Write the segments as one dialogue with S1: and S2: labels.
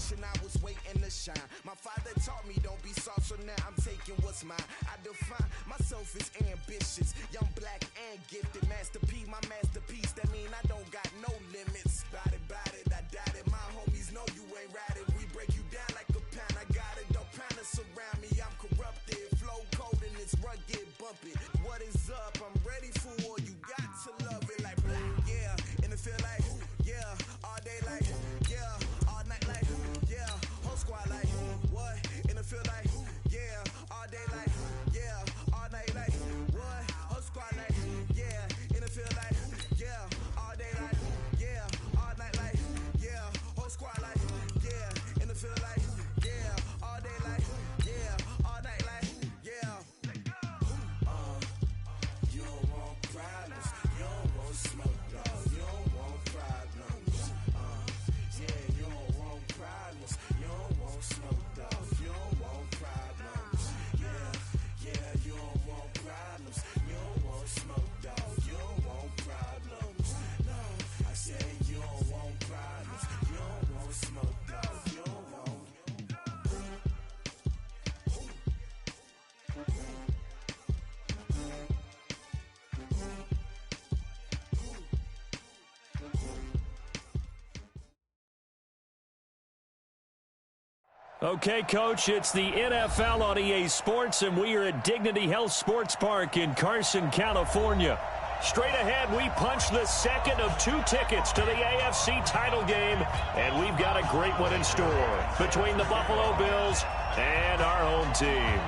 S1: generation, I was waiting to shine. My father taught me don't be soft, so now I'm taking what's mine. I define myself as ambitious, young, black, and gifted. Masterpiece, my masterpiece, that mean I don't got no limits. Bout it, I doubt it. My homies know you ain't right it. We break you down like a pound. I got it, don't pound us around me. I'm corrupted, flow cold and it's rugged, bump it. What is up? I'm ready for war. You got to love it like black, yeah. And it feel like, yeah. All day like, yeah. All night like, yeah. Whole squad like, what? And it feel like, yeah. All day like, yeah. All night like, what? Whole squad like, yeah. And it feel like, yeah. All day like, yeah. All night like, yeah. Whole squad like, yeah. And it feel like, yeah. All day like, yeah. All night like, yeah. You don't want problems. You don't want smoke, dog. You don't want problems. Yeah, you don't want problems. You don't want smoke, dog. You don't want problems. Yeah, you don't want problems. You don't want smoke, dog. You don't want problems. No, I said you don't want problems. You don't want smoke, dog. You don't want.
S2: Okay, Coach, it's the NFL on EA Sports, and we are at Dignity Health Sports Park in Carson, California. Straight ahead, we punch the second of 2 tickets to the AFC title game, and we've got a great one in store between the Buffalo Bills and our home team.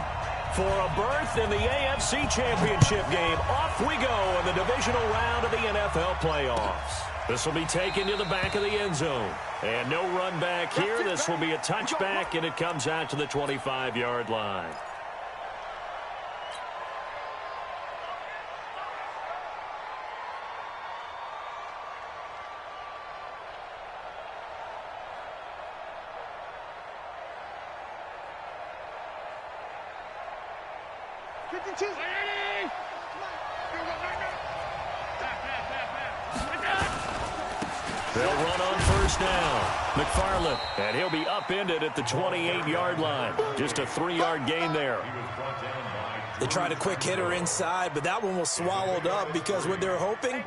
S2: For a berth in the AFC Championship game, off we go in the divisional round of the NFL playoffs. This will be taken to the back of the end zone. And no run back here. This will be a touchback, and it comes out to the 25-yard line. They'll run on first down. McFarland, and he'll be upended at the 28-yard line. Just a 3-yard gain there.
S3: They tried a quick hitter inside, but that one was swallowed up because what they're hoping,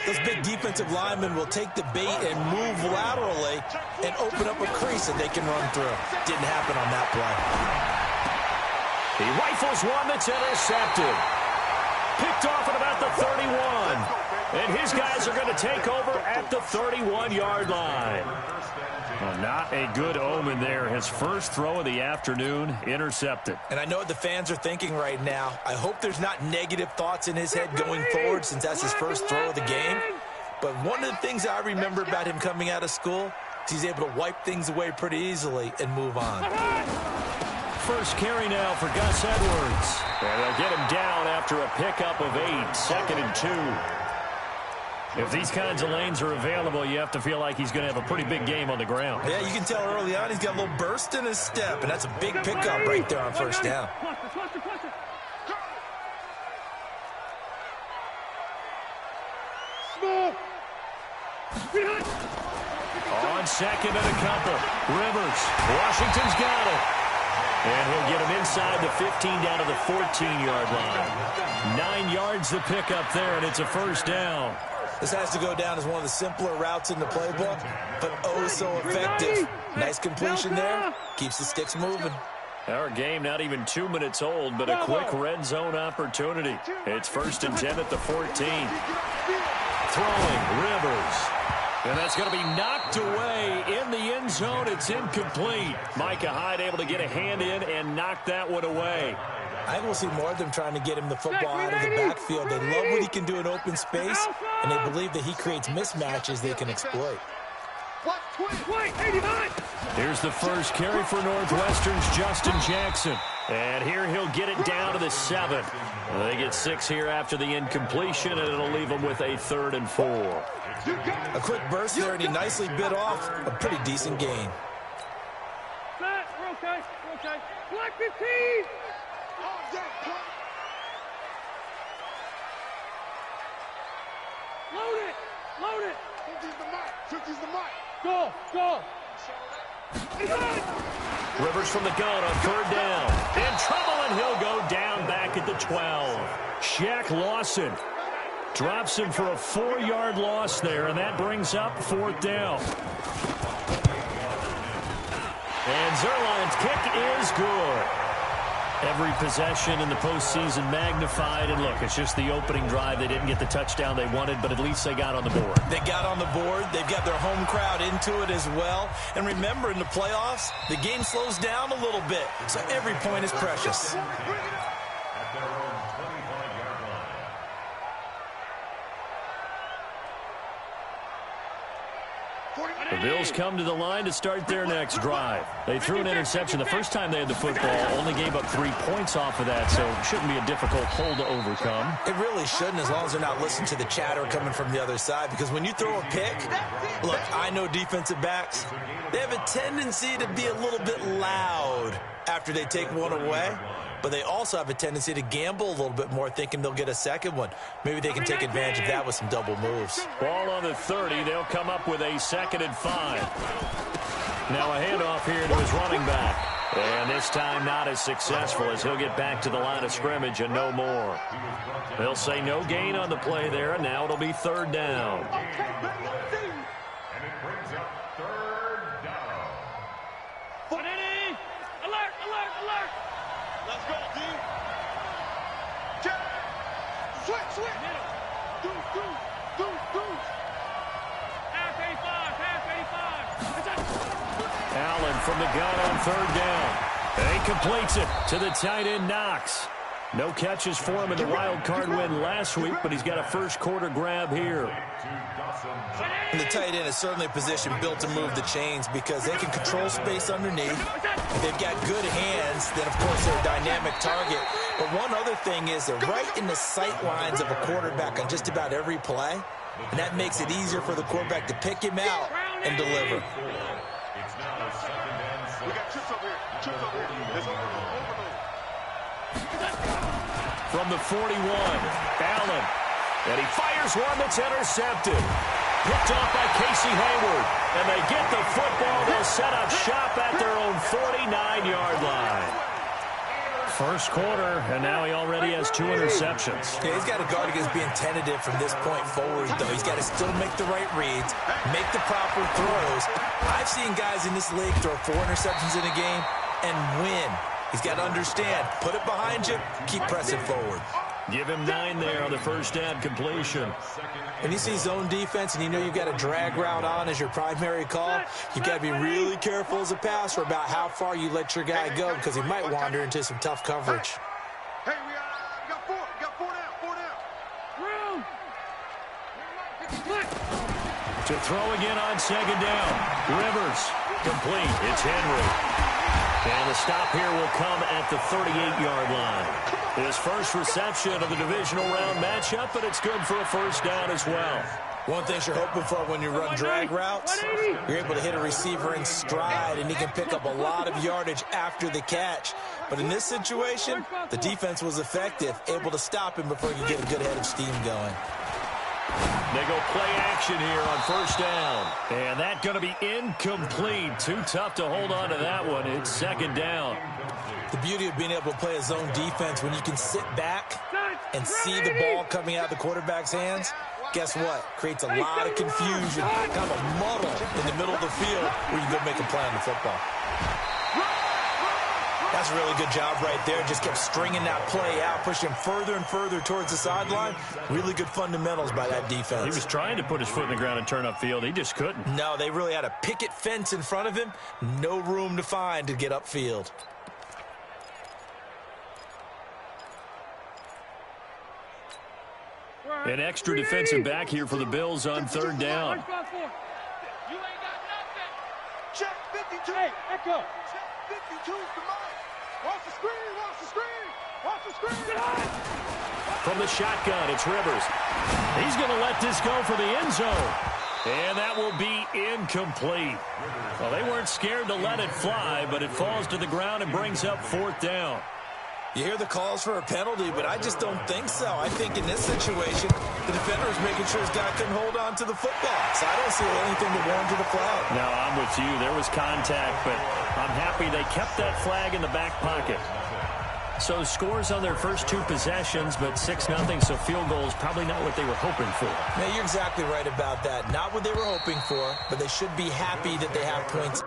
S3: those big defensive linemen will take the bait and move laterally and open up a crease that they can run through. Didn't happen on that play.
S2: He rifles one that's intercepted. Picked off at about the 31. And his guys are going to take over at the 31-yard line. Well, not a good omen there. His first throw of the afternoon intercepted.
S3: And I know what the fans are thinking right now. I hope there's not negative thoughts in his head going forward since that's his first throw of the game. But one of the things I remember about him coming out of school is he's able to wipe things away pretty easily and move on.
S2: First carry now for Gus Edwards. And they'll get him down after a pickup of 8, 2nd and 2. If these kinds of lanes are available, you have to feel like he's going to have a pretty big game on the ground.
S3: Yeah, you can tell early on he's got a little burst in his step, and that's a big pickup right there on first down.
S2: On second and a couple. Rivers. Washington's got it. And he'll get him inside the 15 down to the 14-yard line. 9 yards to pick up there, and it's a first down.
S3: This has to go down as one of the simpler routes in the playbook, but oh so effective. Nice completion there. Keeps the sticks moving.
S2: Our game not even 2 minutes old, but a quick red zone opportunity. It's 1st and 10 at the 14. Throwing, Rivers. And that's going to be knocked away in the end zone. It's incomplete. Micah Hyde able to get a hand in and knock that one away.
S3: I think we'll see more of them trying to get him the football out of the backfield. They love what he can do in open space, and they believe that he creates mismatches they can exploit.
S2: Here's the first carry for Northwestern's Justin Jackson. And here he'll get it down to the 7. They get 6 here after the incompletion, and it'll leave them with a 3rd and 4.
S3: A quick burst there, and he nicely bit off a pretty decent gain.
S4: We're okay. Black 15! Load it!
S5: 50's the mark. 50's the mark.
S4: Go!
S2: Rivers from the gun on third down. In trouble, and he'll go down back at the 12. Shaq Lawson drops him for a 4-yard loss there, and that brings up fourth down. And Zerline's kick is good. Every possession in the postseason magnified. And look, it's just the opening drive. They didn't get the touchdown they wanted, but at least they got on the board.
S3: They got on the board. They've got their home crowd into it as well. And remember, in the playoffs, the game slows down a little bit. So every point is precious.
S2: The Bills come to the line to start their next drive. They threw an interception the first time they had the football, only gave up 3 points off of that, so it shouldn't be a difficult hole to overcome.
S3: It really shouldn't, as long as they're not listening to the chatter coming from the other side, because when you throw a pick, look, I know defensive backs, they have a tendency to be a little bit loud after they take one away, but they also have a tendency to gamble a little bit more, thinking they'll get a second one. Maybe they can take advantage of that with some double moves.
S2: Ball on the 30. They'll come up with a 2nd and 5. Now a handoff here to his running back. And this time not as successful, as he'll get back to the line of scrimmage and no more. They'll say no gain on the play there, and now it'll be 3rd down. Allen from the gun on 3rd down. And he completes it to the tight end, Knox. No catches for him in the wild card win last week, but he's got a first quarter grab here.
S3: And the tight end is certainly a position built to move the chains because they can control space underneath. If they've got good hands, then of course they're a dynamic target. But one other thing is they're right in the sight lines of a quarterback on just about every play. And that makes it easier for the quarterback to pick him out and deliver.
S5: We got trips over here. Trips over here. There's overload.
S2: From the 41, Allen. And he fires one that's intercepted. Picked off by Casey Hayward. And they get the football. They'll set up shop at their own 49-yard line. First quarter, and now he already has 2 interceptions.
S3: Yeah, he's got to guard against being tentative from this point forward, though. He's got to still make the right reads, make the proper throws. I've seen guys in this league throw 4 interceptions in a game and win. He's got to understand, put it behind you, keep pressing forward.
S2: Give him 9 there on the first down completion.
S3: When you see zone defense and you know you've got a drag route on as your primary call, you've got to be really careful as a passer about how far you let your guy go because he might wander into some tough coverage.
S5: Hey, we got 4. We got 4 down.
S4: Room.
S2: To throw again on 2nd down. Rivers. Complete. It's Henry. And the stop here will come at the 38-yard line. His first reception of the divisional round matchup, but it's good for a first down as well.
S3: One thing you're hoping for when you run drag routes, you're able to hit a receiver in stride, and he can pick up a lot of yardage after the catch. But in this situation, the defense was effective, able to stop him before you get a good head of steam going.
S2: They go play action here on first down. And that's going to be incomplete. Too tough to hold on to that one. It's 2nd down.
S3: The beauty of being able to play a zone defense when you can sit back and see the ball coming out of the quarterback's hands, guess what? Creates a lot of confusion, kind of a muddle in the middle of the field where you go make a play on the football. That's a really good job right there. Just kept stringing that play out, pushing further and further towards the sideline. Really good fundamentals by that defense.
S2: He was trying to put his foot in the ground and turn upfield. He just couldn't.
S3: No, they really had a picket fence in front of him. No room to find to get upfield.
S2: An extra defensive back here for the Bills on 3rd down.
S4: You ain't got nothing.
S5: Check 52.
S4: Hey, echo.
S5: Check 52 is the mic. Watch the screen. Watch the screen. Watch the screen.
S2: From the shotgun, it's Rivers. He's going to let this go for the end zone. And that will be incomplete. Well, they weren't scared to let it fly, but it falls to the ground and brings up 4th down.
S3: You hear the calls for a penalty, but I just don't think so. I think in this situation, the defender is making sure his guy couldn't hold on to the football. So I don't see anything to warrant to the flag.
S2: No, I'm with you. There was contact, but I'm happy they kept that flag in the back pocket. So scores on their first 2 possessions, but 6-0, so field goal is probably not what they were hoping for.
S3: Now, you're exactly right about that. Not what they were hoping for, but they should be happy that they have points.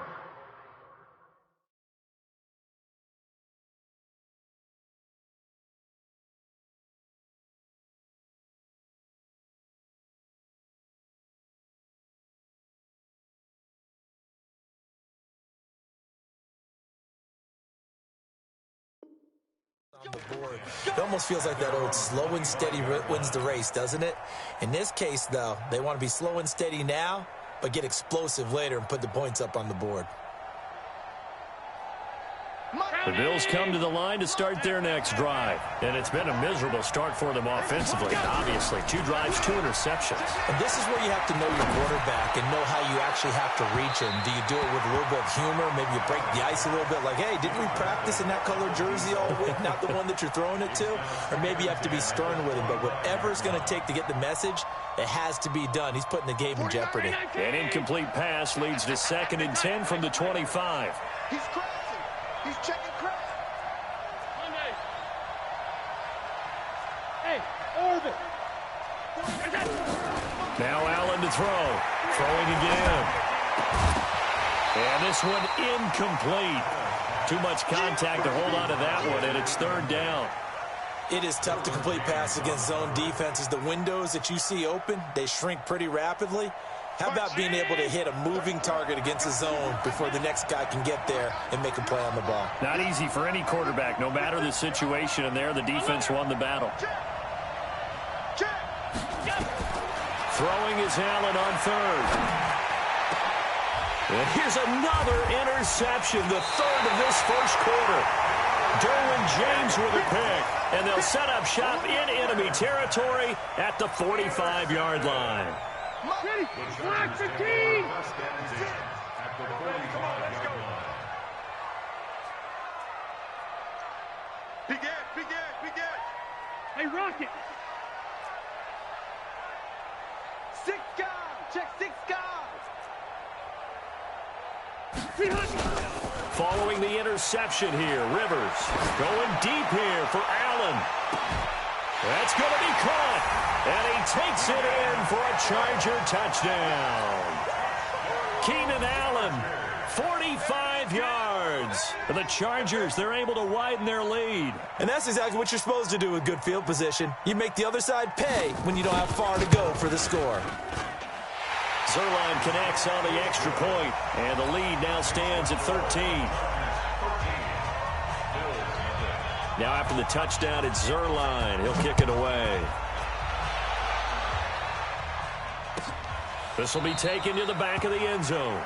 S3: On the board. It almost feels like that old slow and steady wins the race, doesn't it? In this case, though, they want to be slow and steady now, but get explosive later and put the points up on the board.
S2: The Bills come to the line to start their next drive. And it's been a miserable start for them offensively. Obviously, 2 drives, 2 interceptions.
S3: And this is where you have to know your quarterback and know how you actually have to reach him. Do you do it with a little bit of humor? Maybe you break the ice a little bit like, hey, didn't we practice in that color jersey all week? Not the one that you're throwing it to? Or maybe you have to be stern with him. But whatever it's going to take to get the message, it has to be done. He's putting the game in jeopardy.
S2: An incomplete pass leads to 2nd and 10 from the 25.
S5: He's crazy. He's checking crazy.
S4: Hey, Orbit.
S2: Now Allen to throw. Throwing again. And this one incomplete. Too much contact to hold on to that one, and it's 3rd down.
S3: It is tough to complete passes against zone defenses. The windows that you see open, they shrink pretty rapidly. How about being able to hit a moving target against a zone before the next guy can get there and make a play on the ball?
S2: Not easy for any quarterback, no matter the situation, and there the defense won the battle. Throwing is Allen on 3rd. And here's another interception, the 3rd of this first quarter. Derwin James with a pick, and they'll set up shop in enemy territory at the 45-yard line.
S4: Ready? Black 15.
S5: Begin.
S4: Hey, Rocket.
S5: 6 guys. Check 6 guys.
S2: Following the interception here, Rivers going deep here for Allen. That's going to be caught. And he takes it in for a Charger touchdown. Keenan Allen, 45 yards. For the Chargers, they're able to widen their lead.
S3: And that's exactly what you're supposed to do with good field position. You make the other side pay when you don't have far to go for the score.
S2: Zerline connects on the extra point, and the lead now stands at 13. Now after the touchdown, it's Zerline. He'll kick it away. This will be taken to the back of the end zone.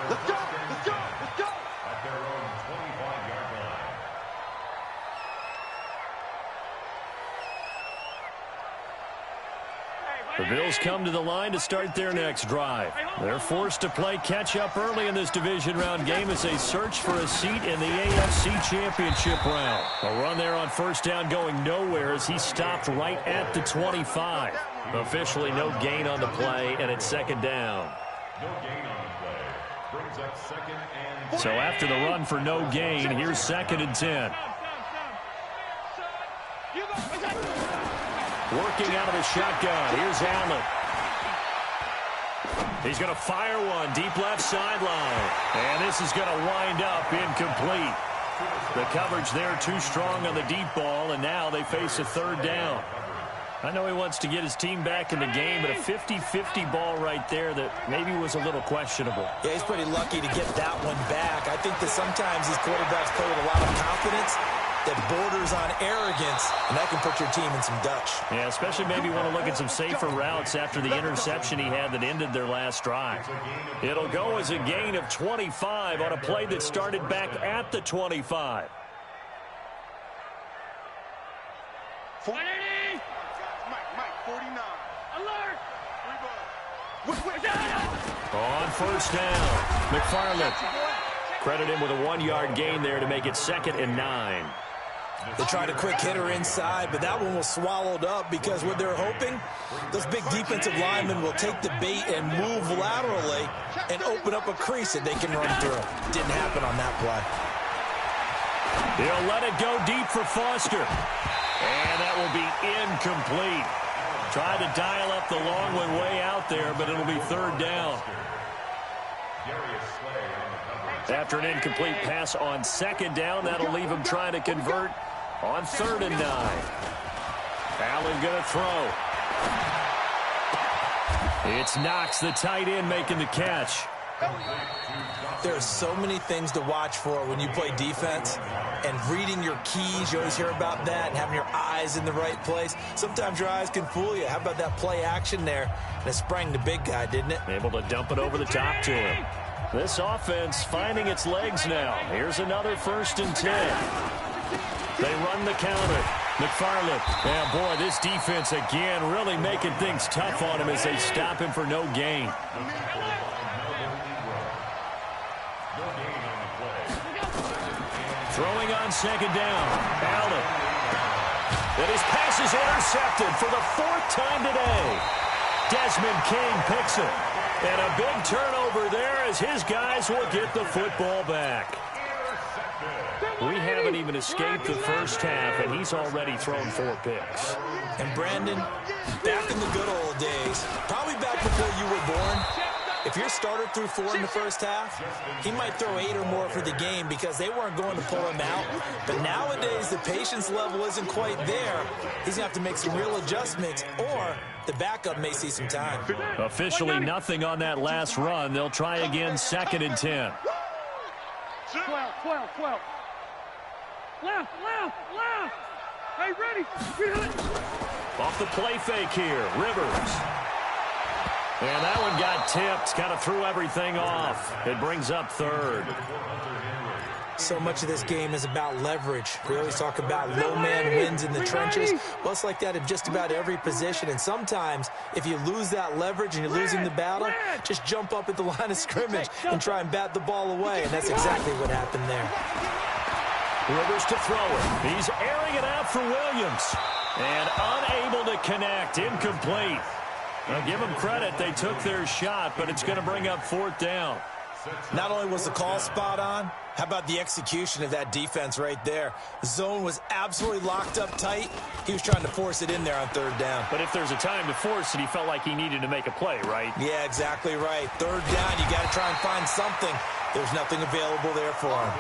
S5: Let's go. Let's go. Let's go.
S6: At their own 25-yard line.
S2: The Bills come to the line to start their next drive. They're forced to play catch-up early in this division round game as they search for a seat in the AFC Championship round. A run there on first down going nowhere as he stopped right at the 25. Officially no gain on the play, and it's 2nd down.
S6: No gain on the play. Brings up 2nd and...
S2: So after the run for no gain, here's 2nd and 10. Working out of the shotgun. Here's Allen. He's going to fire one deep left sideline. And this is going to wind up incomplete. The coverage there too strong on the deep ball, and now they face a 3rd down. I know he wants to get his team back in the game, but a 50-50 ball right there that maybe was a little questionable.
S3: Yeah, he's pretty lucky to get that one back. I think that sometimes these quarterbacks play with a lot of confidence that borders on arrogance, and that can put your team in some Dutch.
S2: Yeah, especially maybe want to look at some safer routes after the interception he had that ended their last drive. It'll go as a gain of 25 on a play that started back at the 25.
S5: Mike, 49.
S4: Alert!
S2: On first down, McFarland. Credit him with a 1-yard gain there to make it 2nd and 9.
S3: They tried a quick hitter inside, but that one was swallowed up because what they're hoping, those big defensive linemen will take the bait and move laterally and open up a crease that they can run through. Didn't happen on that play.
S2: He'll let it go deep for Foster. And that will be incomplete. Tried to dial up the long one way out there, but it'll be third down. After an incomplete pass on second down, that'll leave him trying to convert on 3rd and 9. Allen going to throw. It's Knox, the tight end, making the catch.
S3: There are so many things to watch for when you play defense, and reading your keys, you always hear about that, and having your eyes in the right place. Sometimes your eyes can fool you. How about that play action there? And it sprang the big guy, didn't it?
S2: Able to dump it over the top to him. This offense finding its legs now. Here's another 1st and 10. They run the counter. McFarland. And boy, this defense again really making things tough on him as they stop him for no gain. Throwing on 2nd down. Allen. And his pass is intercepted for the 4th time today. Desmond King picks it. And a big turnover there as his guys will get the football back. We haven't even escaped the first half, and he's already thrown 4 picks.
S3: And Brandon, back in the good old days, probably back before you were born, if your starter threw 4 in the first half, he might throw 8 or more for the game because they weren't going to pull him out. But nowadays, the patience level isn't quite there. He's going to have to make some real adjustments, or the backup may see some time.
S2: Officially nothing on that last run. They'll try again 2nd and 10.
S4: 12. Left. Hey, ready.
S2: Off the play fake here, Rivers. And that one got tipped. Kind of threw everything off. It brings up 3rd.
S3: So much of this game is about leverage. We always talk about low man wins in the trenches. Well, it's like that in just about every position. And sometimes, if you lose that leverage and you're losing the battle, just jump up at the line of scrimmage and try and bat the ball away. And that's exactly what happened there.
S2: Rivers to throw it. He's airing it out for Williams. And unable to connect. Incomplete. Now, give them credit. They took their shot, but it's going to bring up 4th down.
S3: Not only was the call spot on, how about the execution of that defense right there? The zone was absolutely locked up tight. He was trying to force it in there on 3rd down.
S2: But if there's a time to force it, he felt like he needed to make a play, right?
S3: Yeah, exactly right. 3rd down, you got to try and find something. There's nothing available there for him.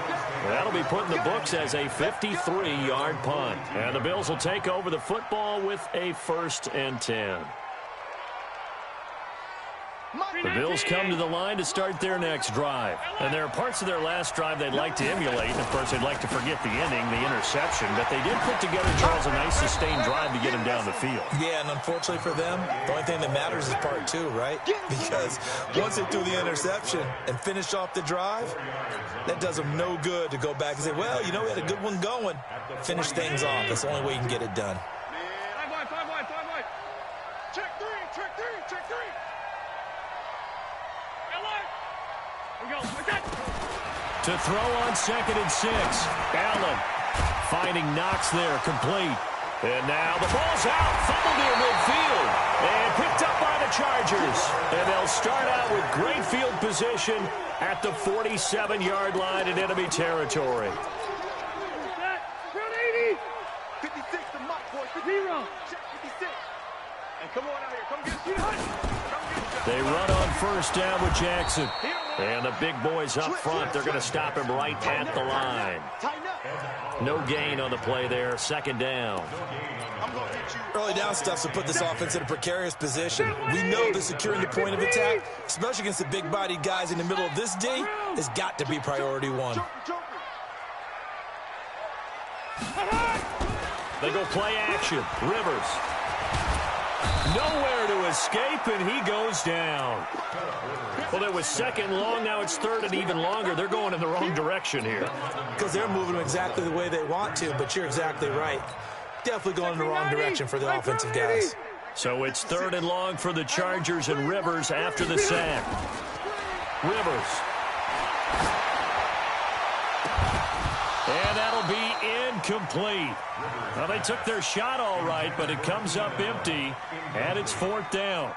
S2: That'll be put in the books as a 53-yard punt. And the Bills will take over the football with a 1st and 10. The Bills come to the line to start their next drive. And there are parts of their last drive they'd like to emulate. And, of course, they'd like to forget the ending, the interception. But they did put together, Charles, a nice sustained drive to get him down the field.
S3: Yeah, and unfortunately for them, the only thing that matters is part 2, right? Because once they threw the interception and finished off the drive, that does them no good to go back and say, well, you know, we had a good one going. Finish things off. That's the only way you can get it done.
S5: 5 wide. Check three.
S2: To throw on 2nd and 6. Allen finding Knox there, complete. And now the ball's out, fumbled near midfield, and picked up by the Chargers. And they'll start out with great field position at the 47-yard line in enemy territory.
S4: Front 80.
S5: 56 to Mike, boys.
S4: 0.
S5: Check 56. And come on out here. Come get it.
S2: They run on 1st down with Jackson. And the big boys up front, they're going to stop him right at the line. No gain on the play there, 2nd down.
S3: Early down stuff to put this offense in a precarious position. We know that securing the point of attack, especially against the big-bodied guys in the middle of this D, has got to be priority 1.
S2: They go play action. Rivers. Nowhere to escape, and he goes down. Well, it was 2nd long. Now it's 3rd and even longer. They're going in the wrong direction here.
S3: Because they're moving them exactly the way they want to, but you're exactly right. Definitely going in the wrong direction for the offensive guys.
S2: So it's 3rd and long for the Chargers and Rivers after the sack. Rivers. And that'll be incomplete. Well, they took their shot all right, but it comes up empty, and it's 4th down.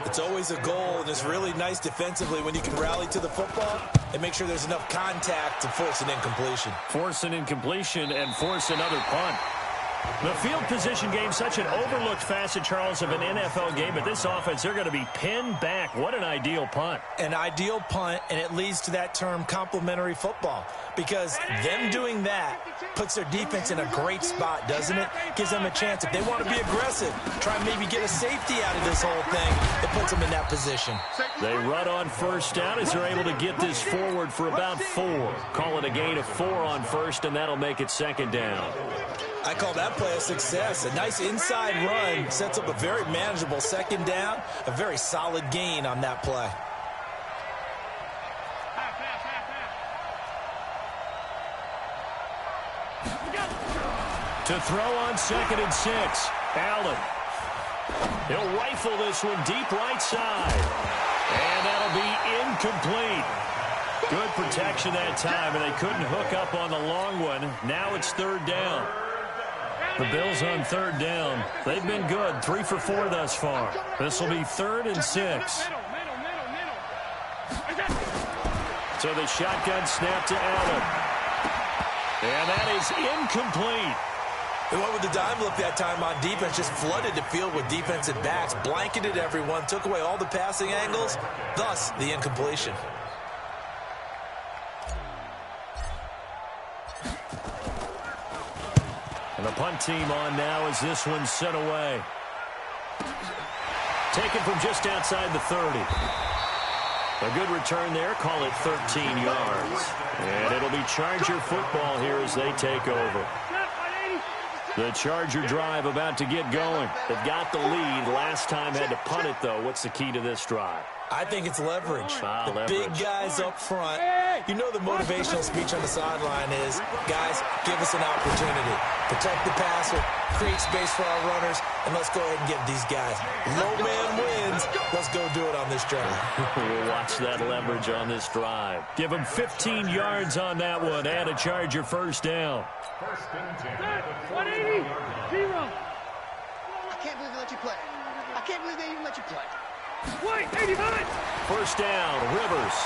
S3: It's always a goal, and it's really nice defensively when you can rally to the football and make sure there's enough contact to force an incompletion.
S2: Force an incompletion and force another punt. The field position game, such an overlooked facet, Charles, of an NFL game. But this offense, they're going to be pinned back. What an ideal punt.
S3: An ideal punt, and it leads to that term complementary football. Because them doing that puts their defense in a great spot, doesn't it? Gives them a chance. If they want to be aggressive, try and maybe get a safety out of this whole thing, it puts them in that position.
S2: They run on 1st down as they're able to get this forward for about 4. Call it a gain of 4 on 1st, and that'll make it 2nd down.
S3: I call that play a success. A nice inside run sets up a very manageable 2nd down. A very solid gain on that play.
S2: To throw on 2nd and 6. Allen. He'll rifle this one deep right side. And that'll be incomplete. Good protection that time, and they couldn't hook up on the long one. Now it's 3rd down. The Bills on 3rd down. They've been good. 3 for 4 thus far. This will be 3rd and 6. So the shotgun snap to Allen. And that is incomplete.
S3: They went with the dime look that time on defense, just flooded the field with defensive backs, blanketed everyone, took away all the passing angles, thus the incompletion.
S2: And the punt team on now as this one's sent away. Taken from just outside the 30. A good return there, call it 13 yards. And it'll be Charger football here as they take over. The Charger drive about to get going. They've got the lead. Last time had to punt it, though. What's the key to this drive?
S3: I think it's leverage.
S2: Leverage.
S3: Big guys up front. You know the motivational speech on the sideline is, guys, give us an opportunity. Protect the passer, create space for our runners, and let's go ahead and get these guys. Low man wins. Let's go do it on this drive.
S2: We'll watch that leverage on this drive. Give them 15 yards on that one and a Charger 1st down.
S4: 180, 0.
S5: I can't believe they let you play. I can't believe they even let you play.
S4: Wait, 89.
S2: 1st down, Rivers.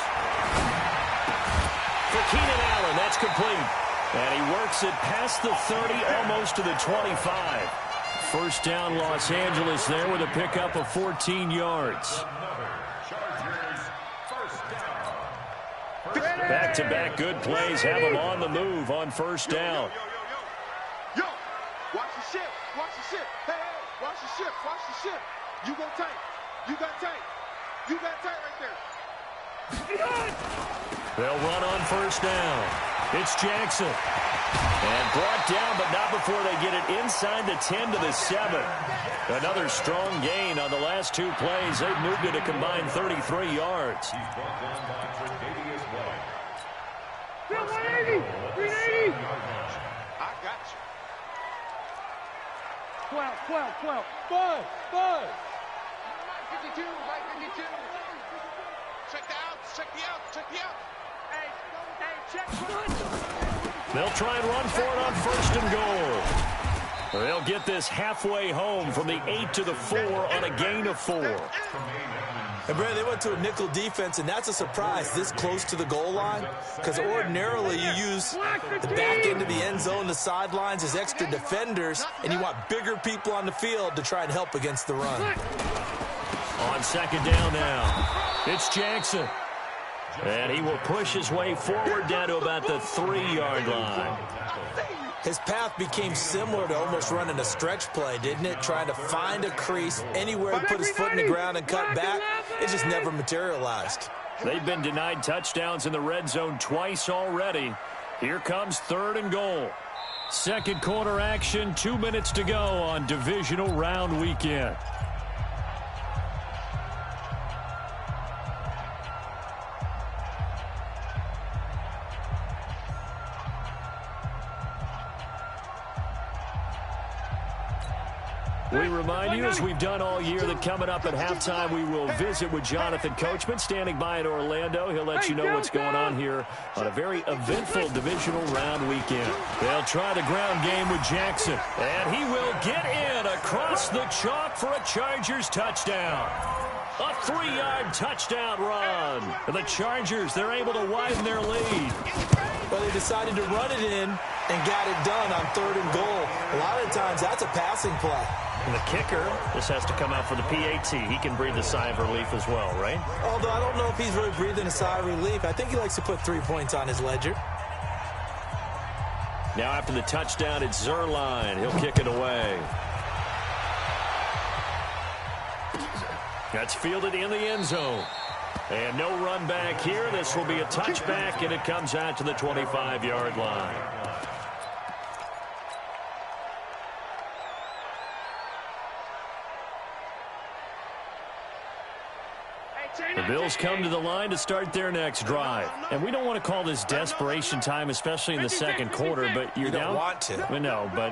S2: For Keenan Allen, that's complete. And he works it past the 30, almost to the 25. 1st down, Los Angeles there with a pickup of 14 yards. Back-to-back good plays have them on the move on 1st down.
S5: Yo, watch the ship. Watch the ship. Hey, watch the ship. Watch the ship. You go tight. You got tight. You got tight right there.
S2: They'll run on 1st down. It's Jackson. And brought down, but not before they get it inside the 10 to the 7. Another strong gain on the last 2 plays. They've moved it a combined 33 yards.
S4: 180, 380.
S5: I got you.
S4: 12, 12, 12.
S5: 5. 52, right 52. Check the outs, check the outs, check the outs. Hey, check.
S2: They'll try and run for it on 1st and goal. They'll get this halfway home from the 8 to the 4 on a gain of 4.
S3: And, Brad, they went to a nickel defense, and that's a surprise this close to the goal line, because ordinarily you use the back end of the end zone, the sidelines as extra defenders, and you want bigger people on the field to try and help against the run.
S2: On 2nd down now, it's Jackson. And he will push his way forward down to about the 3-yard line.
S3: His path became similar to almost running a stretch play, didn't it? Trying to find a crease anywhere he put his foot in the ground and cut back. It just never materialized.
S2: They've been denied touchdowns in the red zone twice already. Here comes 3rd and goal. 2nd quarter action, 2 minutes to go on divisional round weekend. We remind you, as we've done all year, that coming up at halftime, we will visit with Jonathan Coachman, standing by in Orlando. He'll let you know what's going on here on a very eventful divisional round weekend. They'll try the ground game with Jackson, and he will get in across the chalk for a Chargers touchdown. A 3-yard touchdown run. The Chargers, they're able to widen their lead.
S3: Well, they decided to run it in and got it done on 3rd and goal. A lot of times, that's a passing play.
S2: And the kicker, this has to come out for the PAT. He can breathe a sigh of relief as well, right?
S3: Although I don't know if he's really breathing a sigh of relief. I think he likes to put 3 points on his ledger.
S2: Now after the touchdown, it's Zerline. He'll kick it away. That's fielded in the end zone. And no run back here. This will be a touchback, and it comes out to the 25-yard line. The Bills come to the line to start their next drive. And we don't want to call this desperation time, especially in the second quarter, but you're down.
S3: You don't want to.
S2: Well, no, but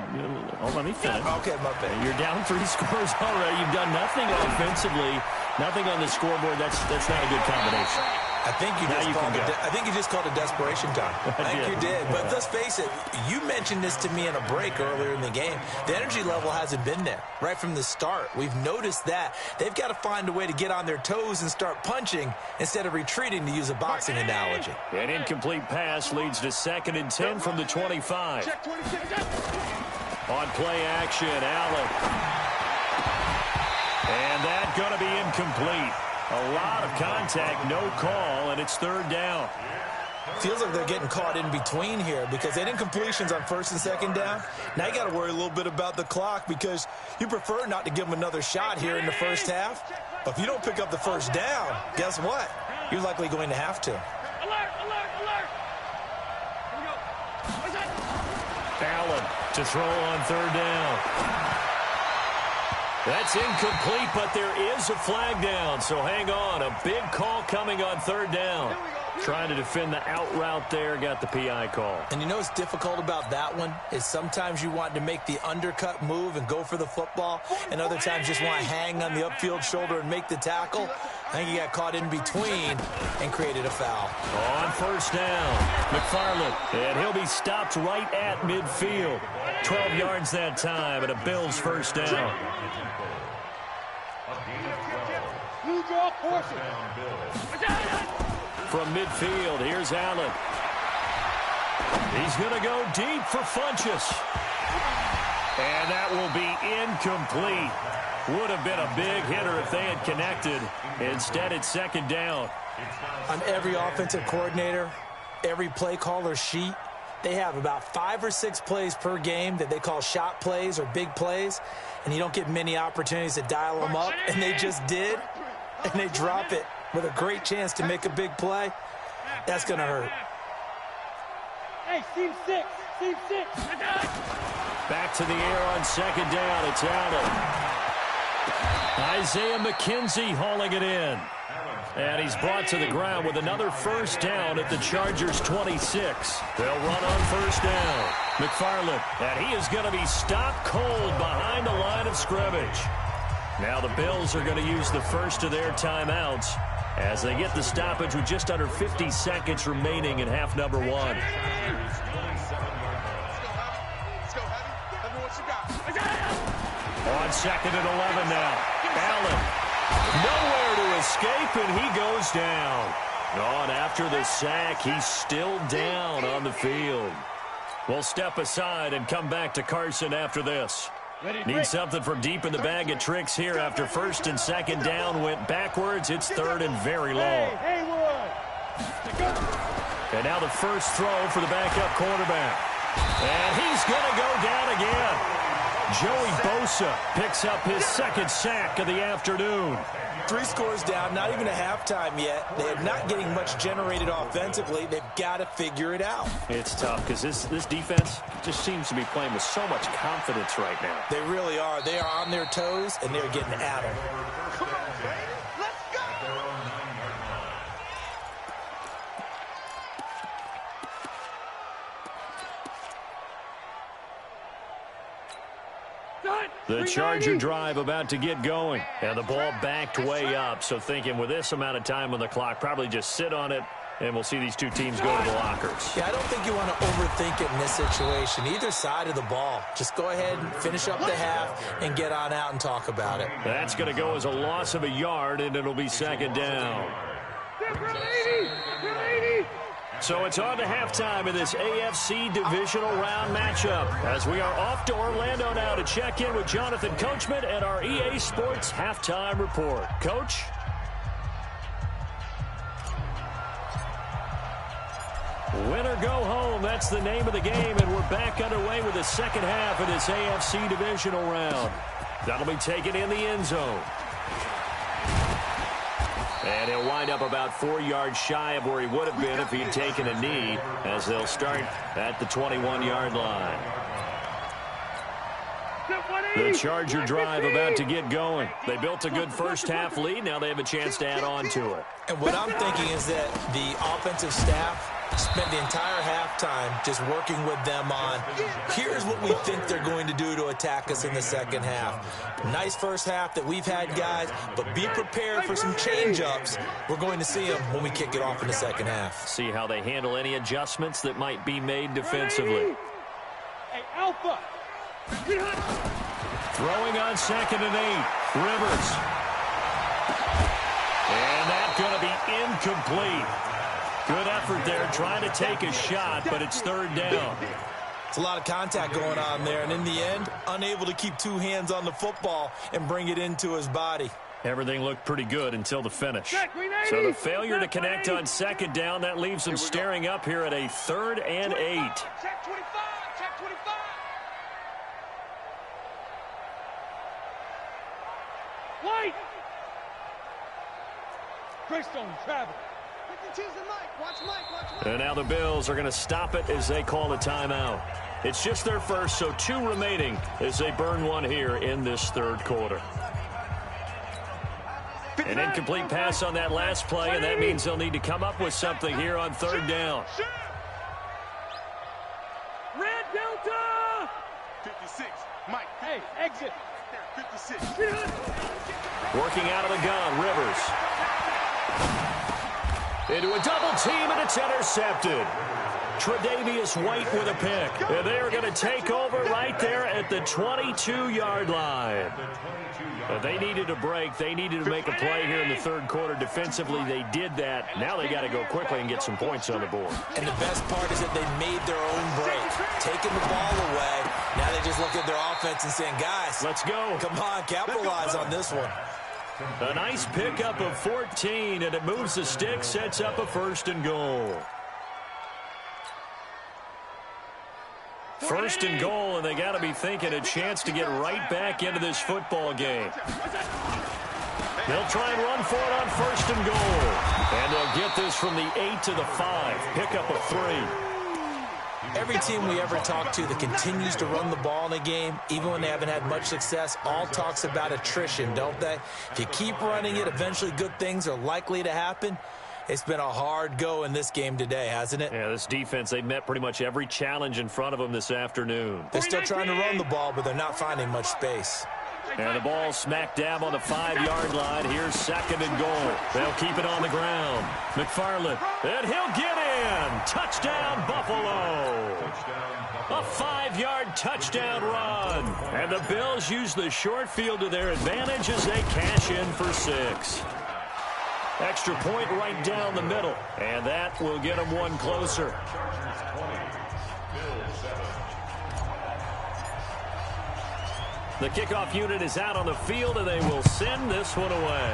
S2: let me finish.
S3: Okay, my bad.
S2: You're down 3 scores already. You've done nothing offensively, nothing on the scoreboard. That's not a good combination.
S3: I think you just called it desperation time. I think you did. But let's face it, you mentioned this to me in a break earlier in the game. The energy level hasn't been there right from the start. We've noticed that. They've got to find a way to get on their toes and start punching instead of retreating, to use a boxing analogy.
S2: An incomplete pass leads to 2nd and 10 from the 25. On play action, Allen. And that's going to be incomplete. A lot of contact, no call, and it's 3rd down.
S3: Feels like they're getting caught in between here because they didn't completions on 1st and 2nd down. Now you got to worry a little bit about the clock because you prefer not to give them another shot here in the first half. But if you don't pick up the 1st down, guess what? You're likely going to have to.
S4: Alert, alert, alert. Here we go.
S2: Allen to throw on 3rd down. That's incomplete, but there is a flag down, so hang on. A big call coming on 3rd down. Trying to defend the out route there, got the PI call.
S3: And you know what's difficult about that one is sometimes you want to make the undercut move and go for the football, and other times just want to hang on the upfield shoulder and make the tackle. I think he got caught in between and created a foul.
S2: On 1st down, McFarland, and he'll be stopped right at midfield. 12 yards that time, and a Bills 1st down.
S4: You draw forces.
S2: From midfield, here's Allen. He's going to go deep for Funchess. And that will be incomplete. Would have been a big hitter if they had connected. Instead, it's 2nd down.
S3: On every offensive coordinator, every play caller sheet, they have about 5 or 6 plays per game that they call shot plays or big plays, and you don't get many opportunities to dial them up, and they just did, and they drop it with a great chance to make a big play. That's going to hurt.
S4: Hey, seam 6. Seam 6.
S2: Back to the air on 2nd down. It's Allen. Isaiah McKenzie hauling it in. And he's brought to the ground with another 1st down at the Chargers' 26. They'll run on 1st down. McFarland, and he is going to be stopped cold behind the line of scrimmage. Now the Bills are going to use the first of their timeouts as they get the stoppage with just under 50 seconds remaining in half number 1.
S5: Let's go, Heavy. Heavy, what you got?
S2: On 2nd and 11 now. Allen, nowhere to escape, and he goes down. On after the sack, he's still down on the field. We'll step aside and come back to Carson after this. Need something from deep in the bag of tricks here after 1st and 2nd down went backwards. It's 3rd and very long. And now the first throw for the backup quarterback. And he's going to go down again. Joey Bosa picks up his 2nd sack of the afternoon.
S3: 3 scores down, not even a halftime yet. They're not getting much generated offensively. They've got to figure it out.
S2: It's tough because this defense just seems to be playing with so much confidence right now.
S3: They really are. They are on their toes, and they're getting at them.
S5: Come on, man. Let's go.
S4: Done.
S2: The Charger drive about to get going. And the ball backed way up. So thinking with this amount of time on the clock, probably just sit on it, and we'll see these two teams go to the lockers.
S3: Yeah, I don't think you want to overthink it in this situation. Either side of the ball. Just go ahead and finish up the half and get on out and talk about it.
S2: That's going to go as a loss of a yard, and it'll be second down. So it's on to halftime in this AFC divisional round matchup as we are off to Orlando now to check in with Jonathan Coachman and our EA Sports halftime report. Coach? Win or go home, that's the name of the game, and we're back underway with the second half of this AFC divisional round. That'll be taken in the end zone. And he'll wind up about 4 yards shy of where he would have been if he'd taken a knee, as they'll start at the 21-yard line. The Charger drive about to get going. They built a good first-half lead. Now they have a chance to add on to it.
S3: And what I'm thinking is that the offensive staff spent the entire halftime just working with them on, here's what we think they're going to do to attack us in the second half. Nice first half that we've had, guys, but be prepared for some change-ups. We're going to see them when we kick it off in the second half.
S2: See how they handle any adjustments that might be made defensively.
S4: Hey, Alpha.
S2: Throwing on 2nd and 8. Rivers. And that's going to be incomplete. Good effort there, trying to take a shot, but it's third down.
S3: It's a lot of contact going on there, and in the end, unable to keep two hands on the football and bring it into his body.
S2: Everything looked pretty good until the finish. So the failure to connect on second down, that leaves them staring up here at a 3rd and 8.
S4: Check 25, check 25. White. Greystone, travel.
S2: And now the Bills are going to stop it as they call a timeout. It's just their first, so 2 remaining as they burn one here in this third quarter. An incomplete pass on that last play, and that means they'll need to come up with something here on third down.
S4: Red Delta!
S5: 56, Mike.
S4: Hey, exit.
S5: 56.
S2: Working out of the gun, Rivers. Into a double team, and it's intercepted. Tre'Davious White with a pick. And they are going to take over right there at the 22-yard line. They needed a break. They needed to make a play here in the third quarter. Defensively, they did that. Now they got to go quickly and get some points on the board.
S3: And the best part is that they made their own break. Taking the ball away. Now they just look at their offense and saying, guys,
S2: let's go.
S3: Come on, capitalize on this one.
S2: A nice pickup of 14, and it moves the stick, sets up a 1st and goal. 1st and goal, and they got to be thinking a chance to get right back into this football game. They'll try and run for it on 1st and goal. And they'll get this from the 8 to the 5. Pickup of 3.
S3: Every team we ever talk to that continues to run the ball in a game, even when they haven't had much success, all talks about attrition, don't they? If you keep running it, eventually good things are likely to happen. It's been a hard go in this game today, hasn't it?
S2: Yeah, this defense, they've met pretty much every challenge in front of them this afternoon.
S3: They're still trying to run the ball, but they're not finding much space.
S2: And the ball smack dab on the 5-yard line. Here's 2nd and goal. They'll keep it on the ground. McFarland, and he'll get in. Touchdown, Buffalo. A 5-yard touchdown run. And the Bills use the short field to their advantage as they cash in for 6. Extra point right down the middle. And that will get them one closer. The kickoff unit is out on the field, and they will send this one away.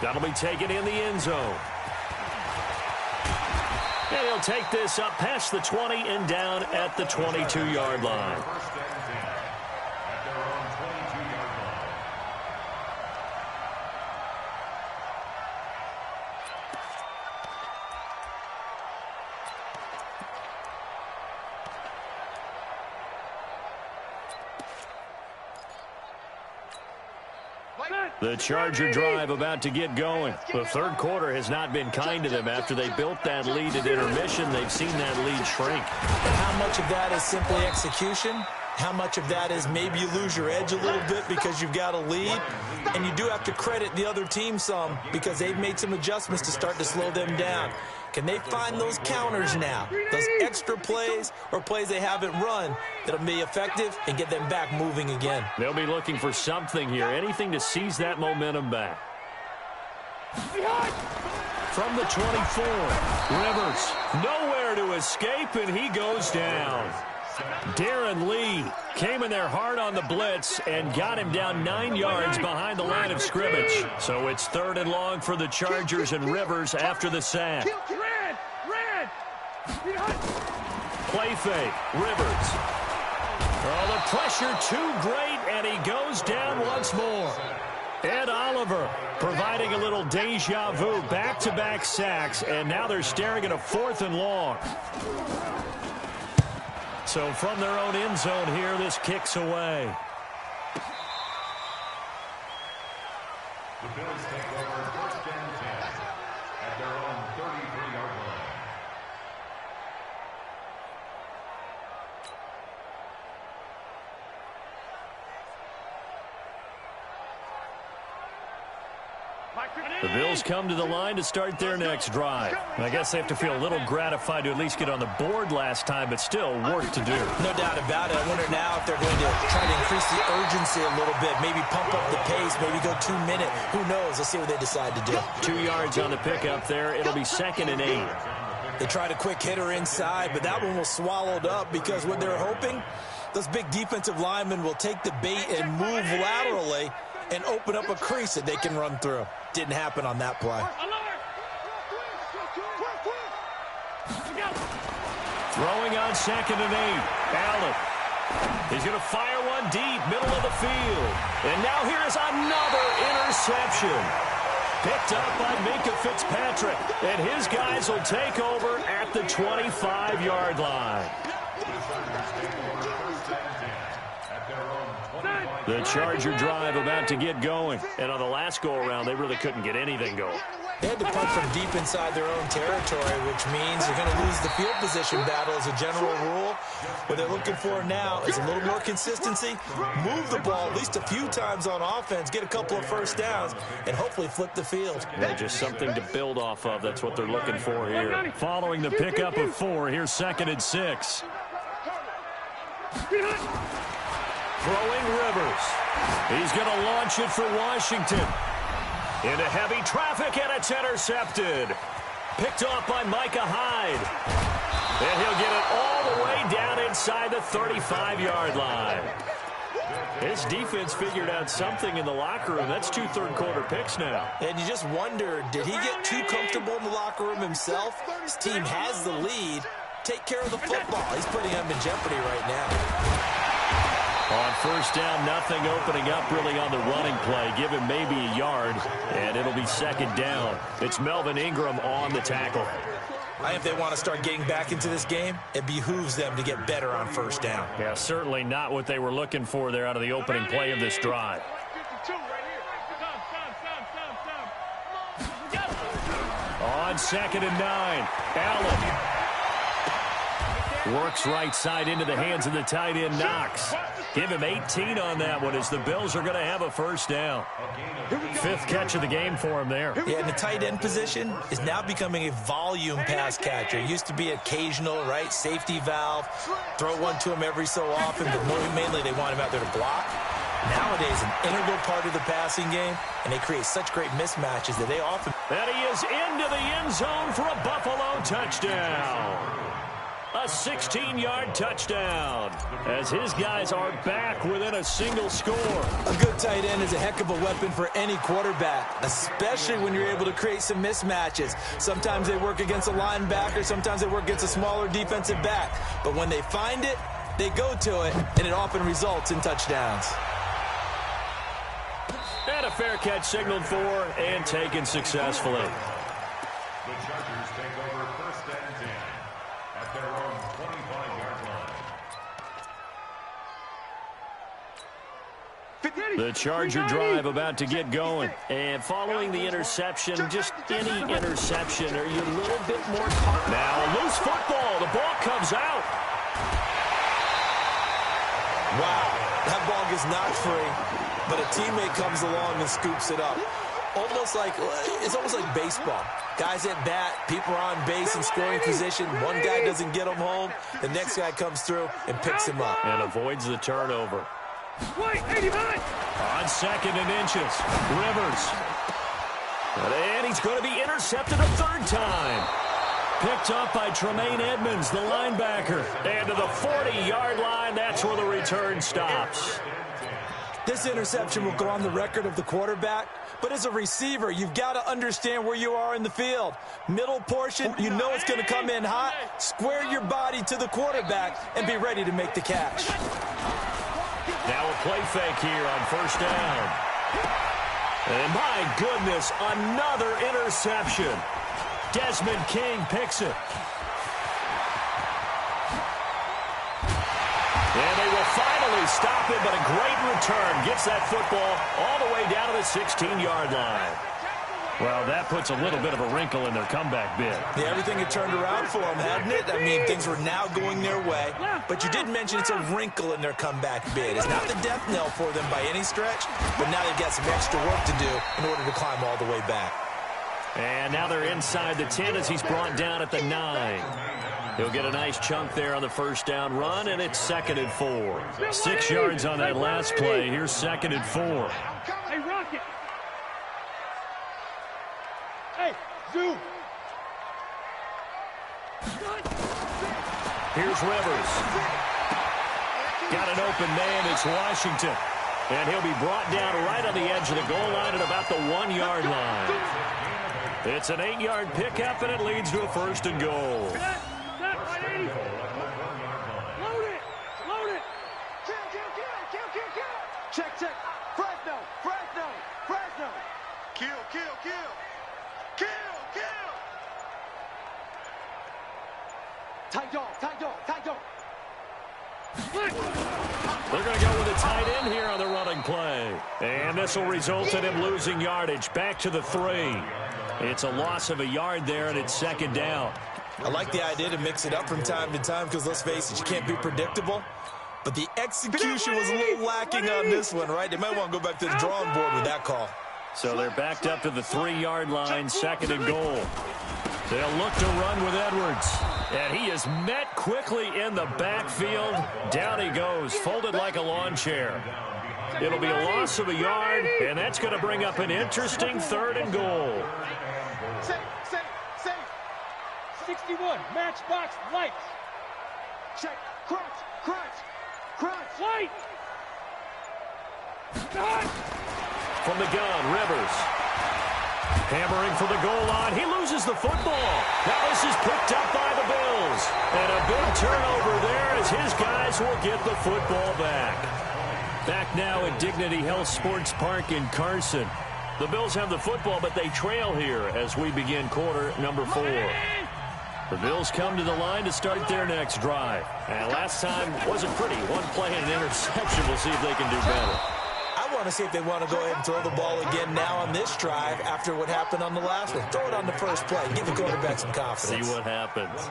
S2: That'll be taken in the end zone. And he'll take this up past the 20 and down at the 22-yard line. The Charger drive about to get going. The third quarter has not been kind to them. After they built that lead at intermission, they've seen that lead shrink.
S3: But how much of that is simply execution? How much of that is maybe you lose your edge a little bit because you've got a lead, and you do have to credit the other team some because they've made some adjustments to start to slow them down. Can they find those counters now, those extra plays or plays they haven't run that'll be effective and get them back moving again?
S2: They'll be looking for something here, anything to seize that momentum back. From the 24, Rivers, nowhere to escape, and he goes down. Darren Lee came in there hard on the blitz and got him down 9 yards behind the line of scrimmage. So it's 3rd and long for the Chargers, and Rivers after the sack. Play fake, Rivers. Oh, the pressure too great, and he goes down once more. Ed Oliver providing a little deja vu, back-to-back sacks, and now they're staring at a 4th and long. So from their own end zone here, this kicks away.
S6: The Bills take over 1st and 10 at their own 33-yard line.
S2: The Bills come to the line to start their next drive. I guess they have to feel a little gratified to at least get on the board last time, but still work to do.
S3: No doubt about it. I wonder now if they're going to try to increase the urgency a little bit, maybe pump up the pace, maybe go 2 minute. Who knows? Let's see what they decide to do.
S2: 2 yards on the pickup there. It'll be 2nd and 8.
S3: They tried a quick hitter inside, but that one was swallowed up because what they're hoping, those big defensive linemen will take the bait and move laterally and open up a crease that they can run through. Didn't happen on that play.
S2: Throwing on 2nd and 8. Allen. He's going to fire one deep, middle of the field. And now here is another interception. Picked up by Minka Fitzpatrick. And his guys will take over at the 25-yard line. The Charger drive about to get going. And on the last go-around, they really couldn't get anything going.
S3: They had to punt from deep inside their own territory, which means they're going to lose the field position battle as a general rule. What they're looking for now is a little more consistency, move the ball at least a few times on offense, get a couple of first downs, and hopefully flip the field.
S2: Yeah, just something to build off of. That's what they're looking for here. Following the pickup of 4, here's 2nd and 6. Throwing Rivers. He's going to launch it for Washington. Into heavy traffic, and it's intercepted. Picked off by Micah Hyde. And he'll get it all the way down inside the 35-yard line. His defense figured out something in the locker room. That's 2 third-quarter picks now.
S3: And you just wonder, did he get too comfortable in the locker room himself? His team has the lead. Take care of the football. He's putting them in jeopardy right now.
S2: On 1st down, nothing opening up really on the running play. Give him maybe a yard, and it'll be 2nd down. It's Melvin Ingram on the tackle.
S3: I think if they want to start getting back into this game, it behooves them to get better on 1st down.
S2: Yeah, certainly not what they were looking for there out of the opening play of this drive. On 2nd and 9, Allen. Works right side into the hands of the tight end, Knox. Give him 18 on that one as the Bills are going to have a 1st down. 5th catch of the game for him there.
S3: Yeah, and the tight end position is now becoming a volume pass catcher. It used to be occasional, right? Safety valve. Throw one to him every so often, but mainly they want him out there to block. Nowadays, an integral part of the passing game, and they create such great mismatches that they often...
S2: And he is into the end zone for a Buffalo touchdown. A 16-yard touchdown as his guys are back within a single score.
S3: A good tight end is a heck of a weapon for any quarterback, especially when you're able to create some mismatches. Sometimes they work against a linebacker, sometimes they work against a smaller defensive back. But when they find it, they go to it, and it often results in touchdowns.
S2: And a fair catch signaled for and taken successfully.
S6: The Chargers take over 1st and 10 at their own 25-yard line.
S2: The Charger drive about to get going. And following the interception, just any interception, are you a little bit more caught? Now a loose football. The ball comes out.
S3: Wow, that ball gets knocked free, but a teammate comes along and scoops it up. It's almost like baseball. Guys at bat, people are on base in scoring position. One guy doesn't get him home. The next guy comes through and picks him up.
S2: And avoids the turnover. On 2nd and inches, Rivers. And he's going to be intercepted a 3rd time. Picked up by Tremaine Edmonds, the linebacker. And to the 40-yard line, that's where the return stops.
S3: This interception will go on the record of the quarterback, but as a receiver, you've got to understand where you are in the field. Middle portion, you know it's going to come in hot. Square your body to the quarterback and be ready to make the catch.
S2: Now a play fake here on 1st down. And my goodness, another interception. Desmond King picks it. And they will finally stop it, but a great return. Gets that football all the way down to the 16-yard line. Well, that puts a little bit of a wrinkle in their comeback bid.
S3: Yeah, everything had turned around for them, hadn't it? I mean, things were now going their way. But you did mention it's a wrinkle in their comeback bid. It's not the death knell for them by any stretch, but now they've got some extra work to do in order to climb all the way back.
S2: And now they're inside the 10 as he's brought down at the 9. He'll get a nice chunk there on the 1st down run, and it's 2nd and 4. 6 yards on that last play. Here's 2nd and 4.
S4: Hey, Rocket. Hey, Zoo.
S2: Here's Rivers. Got an open man. It's Washington. And he'll be brought down right on the edge of the goal line at about the 1-yard line. It's an 8-yard pickup, and it leads to a 1st and goal.
S4: Load it.
S5: Check. Fresno. Kill. Tight dog.
S2: They're going to go with a tight end here on the running play. And this will result in him losing yardage. Back to the 3. It's a loss of a yard there, and it's 2nd down.
S3: I like the idea to mix it up from time to time because, let's face it, you can't be predictable. But the execution was a little lacking on this one, right? They might want to go back to the drawing board with that call.
S2: So they're backed up to the 3-yard line, 2nd and goal. They'll look to run with Edwards. And he is met quickly in the backfield. Down he goes, folded like a lawn chair. It'll be a loss of a yard, and that's going to bring up an interesting 3rd and goal.
S5: Safe.
S4: 61, matchbox, lights.
S5: Check. Crunch.
S4: Light.
S2: From the gun, Rivers. Hammering for the goal line. He loses the football. Now this is picked up by the Bills. And a big turnover there as his guys will get the football back. Back now at Dignity Health Sports Park in Carson. The Bills have the football, but they trail here as we begin quarter number 4. The Bills come to the line to start their next drive. And last time wasn't pretty. One play and an interception. We'll see if they can do better.
S3: I want to see if they want to go ahead and throw the ball again now on this drive after what happened on the last one. Throw it on the first play. Give the quarterback some confidence.
S2: See what happens.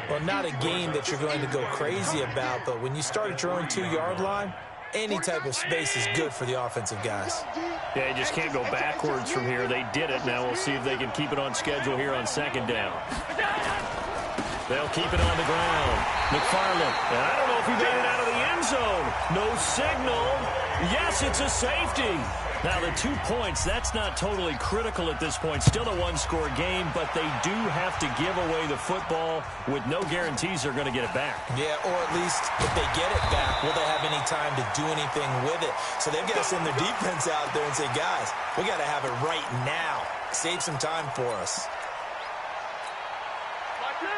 S3: Well, not a game that you're going to go crazy about, but when you start at your own 2-yard line, any type of space is good for the offensive guys.
S2: Yeah, you just can't go backwards from here. They did it. Now we'll see if they can keep it on schedule here on 2nd down. They'll keep it on the ground. McFarland. And I don't know if he made it out of the end zone. No signal. Yes, it's a safety. Now, the 2 points, that's not totally critical at this point. Still a one-score game, but they do have to give away the football with no guarantees they're going to get it back.
S3: Yeah, or at least if they get it back, will they have any time to do anything with it? So they've got to send their defense out there and say, guys, we got to have it right now. Save some time for us.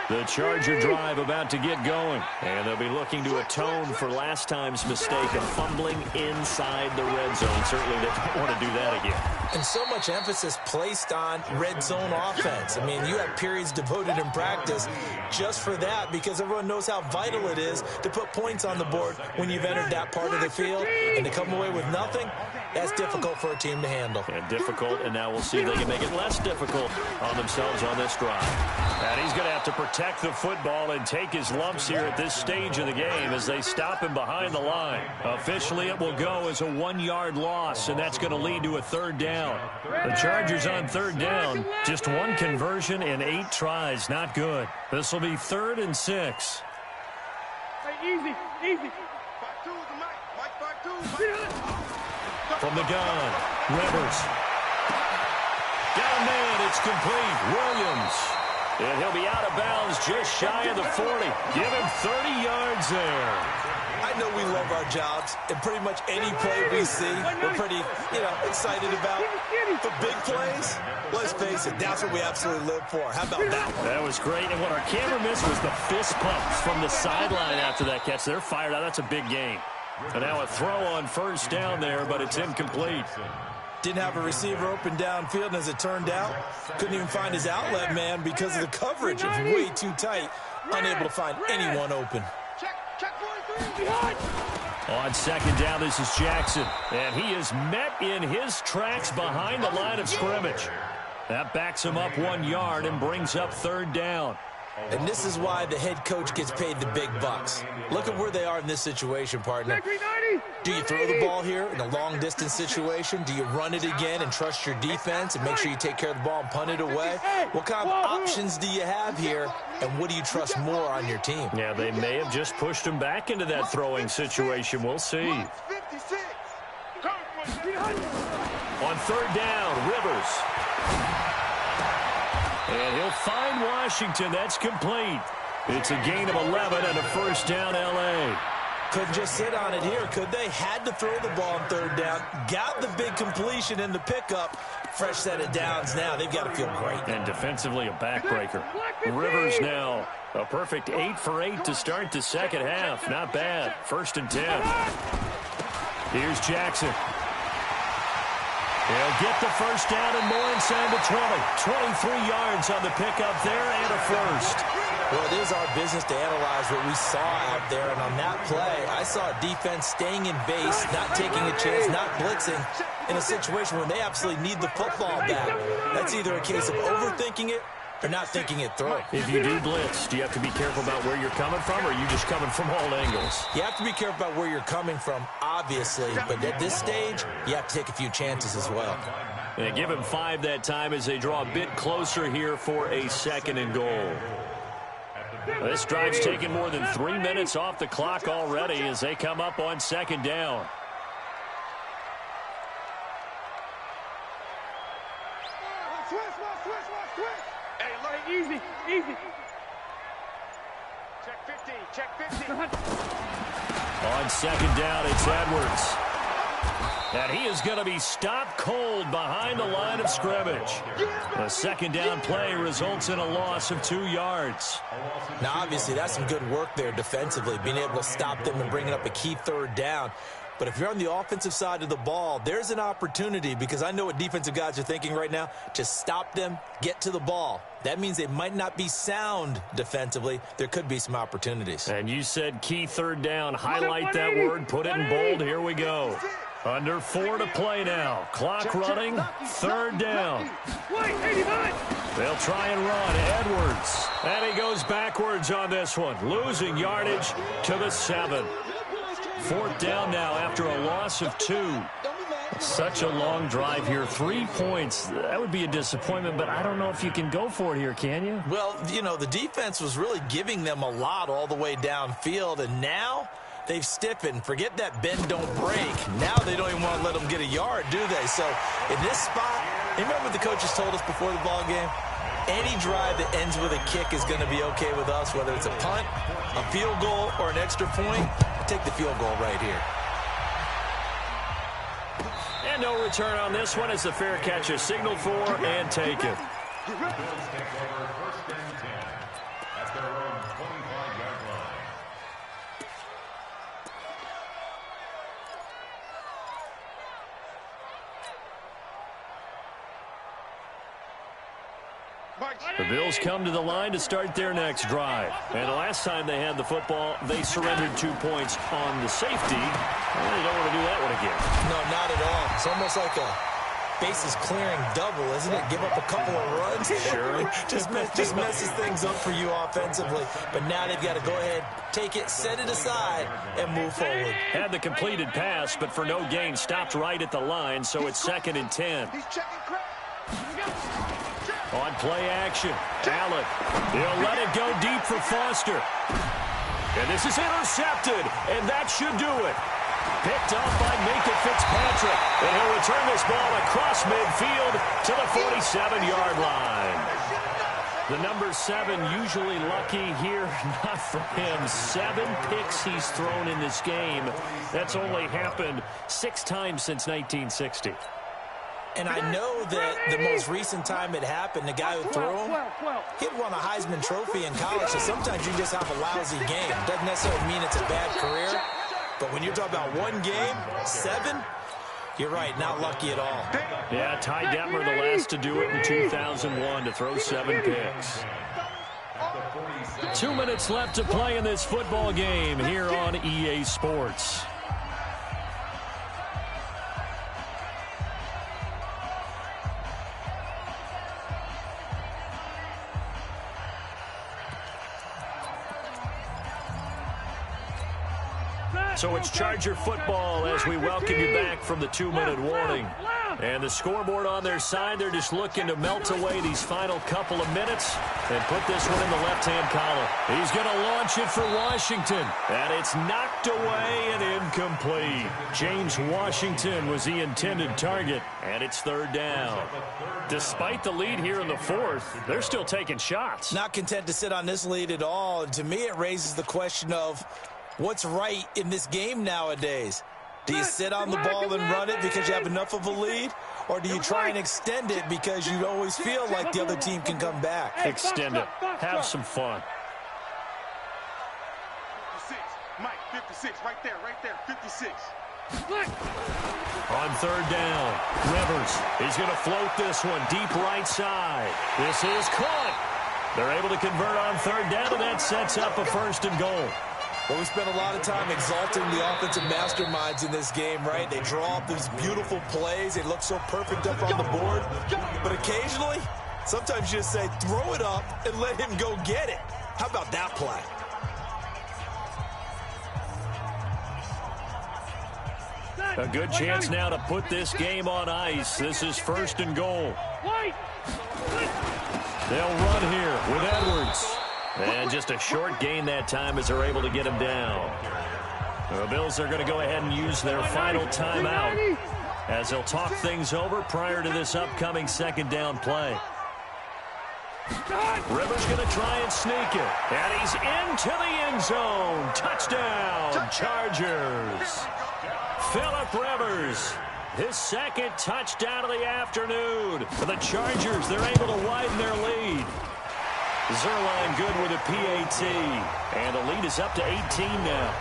S2: The Charger drive about to get going, and they'll be looking to atone for last time's mistake of fumbling inside the red zone. Certainly they don't want to do that again.
S3: And so much emphasis placed on red zone offense. I mean, you have periods devoted in practice just for that because everyone knows how vital it is to put points on the board when you've entered that part of the field. And to come away with nothing, That's difficult for a team to handle.
S2: And difficult, and now we'll see if they can make it less difficult on themselves on this drive. And he's going to have to protect the football and take his lumps here at this stage of the game as they stop him behind the line. Officially, it will go as a 1-yard loss, and that's going to lead to a 3rd down. The Chargers on 3rd down, just 1 conversion and 8 tries. Not good. This will be 3rd and 6.
S4: Hey, easy, easy.
S2: From the gun, Rivers. Down man, it's complete. Williams. And he'll be out of bounds just shy of the 40. Give him 30 yards there.
S3: I know we love our jobs, and pretty much any play we see, we're pretty, excited about. For big plays, let's face it, that's what we absolutely live for. How about that one?
S2: That was great, and what our camera missed was the fist pump from the sideline after that catch. They're fired out. That's a big game. And now a throw on 1st down there, but it's incomplete.
S3: Didn't have a receiver open downfield, and as it turned out, couldn't even find his outlet man because of the coverage. It was way too tight, unable to find anyone open.
S2: On 2nd down, this is Jackson, and he is met in his tracks behind the line of scrimmage. That backs him up 1 yard and brings up 3rd down.
S3: And this is why the head coach gets paid the big bucks. Look at where they are in this situation, partner. Do you throw the ball here in a long-distance situation? Do you run it again and trust your defense and make sure you take care of the ball and punt it away? What kind of options do you have here, and what do you trust more on your team?
S2: Yeah, they may have just pushed him back into that throwing situation. We'll see. On 3rd down, Rivers. And he'll find Washington. That's complete. It's a gain of 11 and a 1st down, L.A.
S3: Couldn't just sit on it here, could they? Had to throw the ball on 3rd down. Got the big completion in the pickup. Fresh set of downs now. They've got to feel great.
S2: And defensively, a backbreaker. Rivers now. A perfect 8 for 8 to start the 2nd half. Not bad. 1st and 10. Here's Jackson. He'll get the 1st down and more inside the 20. 23 yards on the pickup there and a 1st.
S3: Well, it is our business to analyze what we saw out there. And on that play, I saw a defense staying in base, not taking a chance, not blitzing in a situation where they absolutely need the football back. That's either a case of overthinking it or not thinking it through.
S2: If you do blitz, do you have to be careful about where you're coming from, or are you just coming from all angles?
S3: You have to be careful about where you're coming from, obviously. But at this stage, you have to take a few chances as well.
S2: They give him 5 that time as they draw a bit closer here for a 2nd and goal. This drive's taken more than 3 minutes off the clock already as they come up on 2nd down.
S4: Easy, easy.
S5: Check 15.
S2: On 2nd down, it's Edwards. And he is going to be stopped cold behind the line of scrimmage. The 2nd down play results in a loss of 2 yards.
S3: Now, obviously, that's some good work there defensively, being able to stop them and bringing up a key 3rd down. But if you're on the offensive side of the ball, there's an opportunity, because I know what defensive guys are thinking right now, to stop them, get to the ball. That means they might not be sound defensively. There could be some opportunities.
S2: And you said key 3rd down. Highlight that word. Put it in bold. Here we go. Under 4 to play now. Clock running. 3rd down. They'll try and run. Edwards. And he goes backwards on this one. Losing yardage to the 7. 4th down now after a loss of 2. Such a long drive here. 3 points. That would be a disappointment, but I don't know if you can go for it here, can you?
S3: Well, the defense was really giving them a lot all the way downfield, and now they've stiffened. Forget that bend, don't break. Now they don't even want to let them get a yard, do they? So in this spot, remember what the coaches told us before the ball game? Any drive that ends with a kick is going to be okay with us, whether it's a punt, a field goal, or an extra point. Take the field goal right here.
S2: And no return on this one as the fair catch is signaled for and taken. The Bills come to the line to start their next drive. And the last time they had the football, they surrendered 2 points on the safety. Well, they don't want to do that one again.
S3: No, not at all. It's almost like a bases clearing double, isn't it? Give up a couple of runs.
S2: Sure.
S3: just messes things up for you offensively. But now they've got to go ahead, take it, set it aside, and move forward.
S2: Had the completed pass, but for no gain, stopped right at the line, so it's 2nd and 10. On play action, Allen. He'll let it go deep for Foster. And this is intercepted, and that should do it. Picked up by Minka Fitzpatrick. And he'll return this ball across midfield to the 47-yard line. The number 7 usually lucky here. Not for him. 7 picks he's thrown in this game. That's only happened 6 times since 1960.
S3: And I know that the most recent time it happened, the guy who threw him, he won a Heisman Trophy in college, so sometimes you just have a lousy game. Doesn't necessarily mean it's a bad career, but when you're talking about one game, 7, you're right, not lucky at all.
S2: Yeah, Ty Detmer, the last to do it in 2001, to throw 7 picks. 2 minutes left to play in this football game here on EA Sports. So it's Charger football as we welcome you back from the 2-minute warning. And the scoreboard on their side, they're just looking to melt away these final couple of minutes and put this one in the left-hand column. He's going to launch it for Washington. And it's knocked away and incomplete. James Washington was the intended target, and it's 3rd down. Despite the lead here in the 4th, they're still taking shots.
S3: Not content to sit on this lead at all. And to me, it raises the question of what's right in this game nowadays? Do you sit on the ball and run it because you have enough of a lead? Or do you try and extend it because you always feel like the other team can come back?
S2: Extend it. Have some fun.
S5: 56. Mike, 56. Right there, 56.
S2: On 3rd down, Rivers. He's going to float this one deep right side. This is caught. They're able to convert on 3rd down, and that sets up a 1st and goal.
S3: Well, we spent a lot of time exalting the offensive masterminds in this game, right? They draw up these beautiful plays. They look so perfect up on the board. But occasionally, sometimes you just say, throw it up and let him go get it. How about that play?
S2: A good chance now to put this game on ice. This is 1st and goal. They'll run here with Edwards. And just a short gain that time as they're able to get him down. The Bills are going to go ahead and use their final timeout as they'll talk things over prior to this upcoming 2nd down play. Rivers going to try and sneak it. And he's into the end zone. Touchdown, Chargers. Phillip Rivers, his 2nd touchdown of the afternoon. For the Chargers, they're able to widen their lead. Zerline good with a PAT. And the lead is up to 18 now.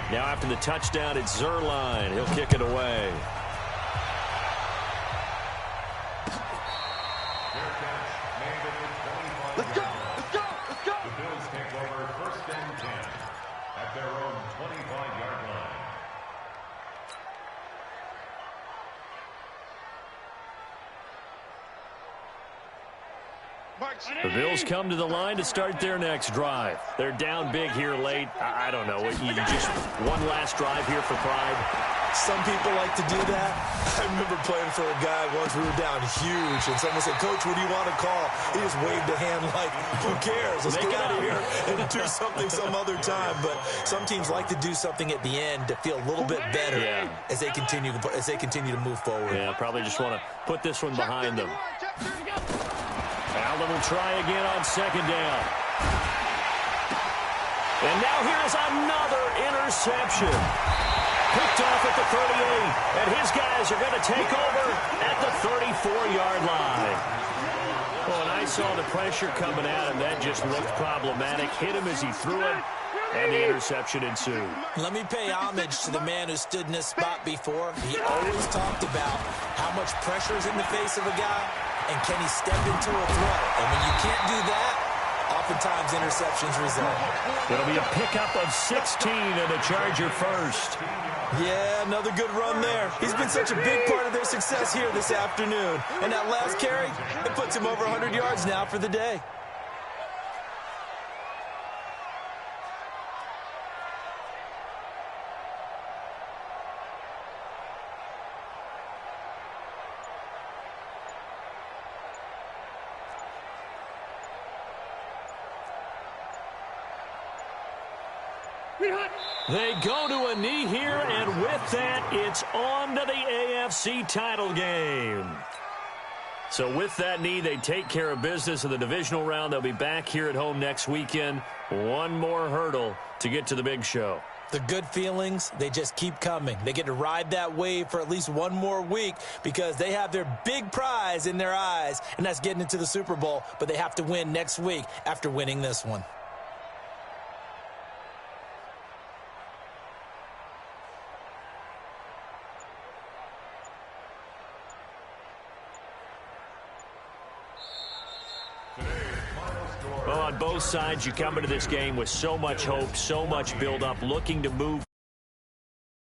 S2: Now after the touchdown, it's Zerline. He'll kick it away.
S5: Let's go, let's go, let's go.
S6: The Bills take over 1st and 10 at their own 25-yard line.
S2: The Bills come to the line to start their next drive. They're down big here late. I don't know. You just one last drive here for pride.
S3: Some people like to do that. I remember playing for a guy once. We were down huge, and someone said, Coach, what do you want to call? He just waved a hand like, who cares? Let's get out of here and do something some other time. But some teams like to do something at the end to feel a little bit better as they continue to move forward.
S2: Yeah, probably just want to put this one behind them. Allen will try again on 2nd down. And now here's another interception. Picked off at the 38. And his guys are going to take over at the 34-yard line. Well, and I saw the pressure coming at him. That just looked problematic. Hit him as he threw it, and the interception ensued.
S3: Let me pay homage to the man who stood in this spot before. He always talked about how much pressure is in the face of a guy, and can he step into a throw. And when you can't do that, oftentimes interceptions result.
S2: It'll be a pickup of 16 and a Charger first.
S3: Yeah, another good run there. He's been such a big part of their success here this afternoon. And that last carry, it puts him over 100 yards now for the day.
S2: They go to a knee here, and with that, it's on to the AFC title game. So with that knee, they take care of business in the divisional round. They'll be back here at home next weekend. One more hurdle to get to the big show.
S3: The good feelings, they just keep coming. They get to ride that wave for at least one more week because they have their big prize in their eyes, and that's getting into the Super Bowl. But they have to win next week after winning this one.
S2: Well, on both sides, you come into this game with so much hope, so much build-up, looking to move